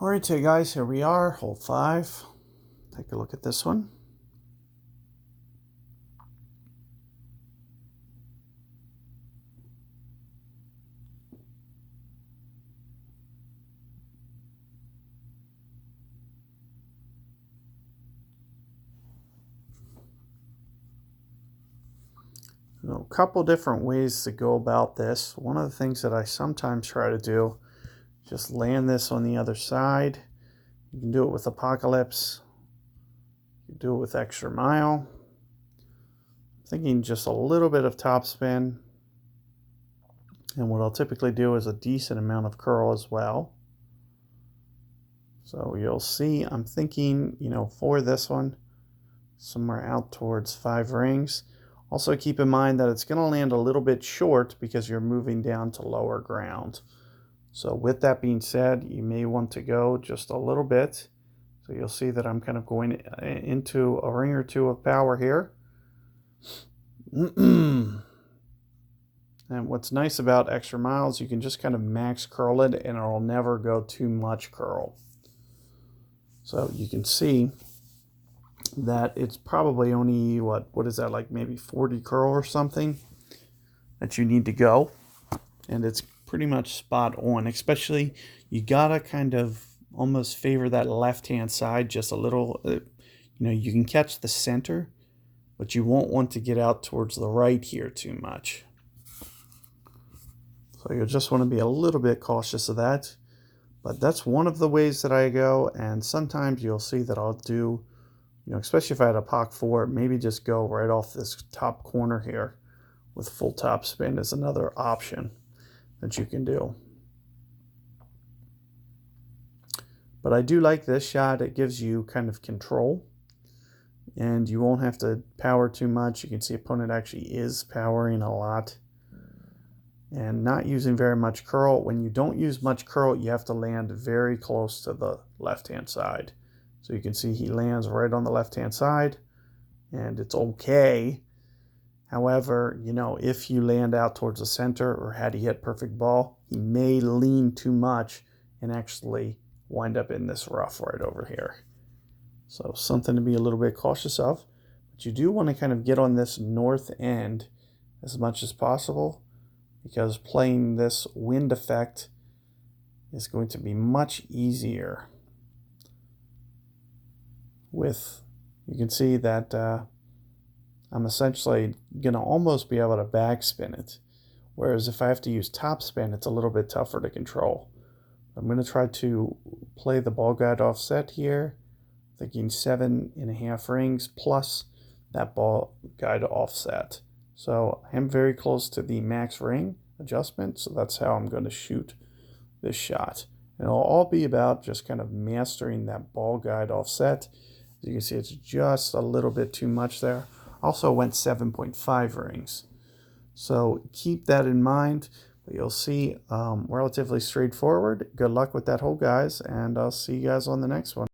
Alright, so guys, here we are, hole 5. Take a look at this one. So a couple different ways to go about this. One of the things that I sometimes try to do, just land this on the other side. You can do it with Apocalypse. You can do it with Extra Mile. I'm thinking just a little bit of topspin. And what I'll typically do is a decent amount of curl as well. So you'll see I'm thinking, for this one, somewhere out towards 5 rings. Also keep in mind that it's going to land a little bit short because you're moving down to lower ground. So with that being said, you may want to go just a little bit. So you'll see that I'm kind of going into a ring or two of power here. And what's nice about Extra Miles, you can just kind of max curl it and it'll never go too much curl. So you can see that it's probably only, what is that, like maybe 40 curl or something that you need to go. And it's pretty much spot on, especially you gotta kind of almost favor that left-hand side just a little. You can catch the center, but you won't want to get out towards the right here too much. So you'll just want to be a little bit cautious of that. But that's one of the ways that I go, and sometimes you'll see that I'll do, especially if I had a Poc 4, maybe just go right off this top corner here with full top spin is another option that you can do. But I do like this shot. It gives you kind of control, and you won't have to power too much. You can see opponent actually is powering a lot and not using very much curl. When you don't use much curl, you have to land very close to the left-hand side. So you can see he lands right on the left-hand side, and it's okay. However, if you land out towards the center, or had he hit perfect ball, he may lean too much and actually wind up in this rough right over here. So something to be a little bit cautious of. But you do want to kind of get on this north end as much as possible, because playing this wind effect is going to be much easier. You can see that I'm essentially going to almost be able to backspin it. Whereas if I have to use topspin, it's a little bit tougher to control. I'm going to try to play the ball guide offset here, thinking 7.5 rings plus that ball guide offset. So I'm very close to the max ring adjustment, so that's how I'm going to shoot this shot. And it'll all be about just kind of mastering that ball guide offset. As you can see, it's just a little bit too much there. Also went 7.5 rings. So keep that in mind. But you'll see relatively straightforward. Good luck with that hole, guys, and I'll see you guys on the next one.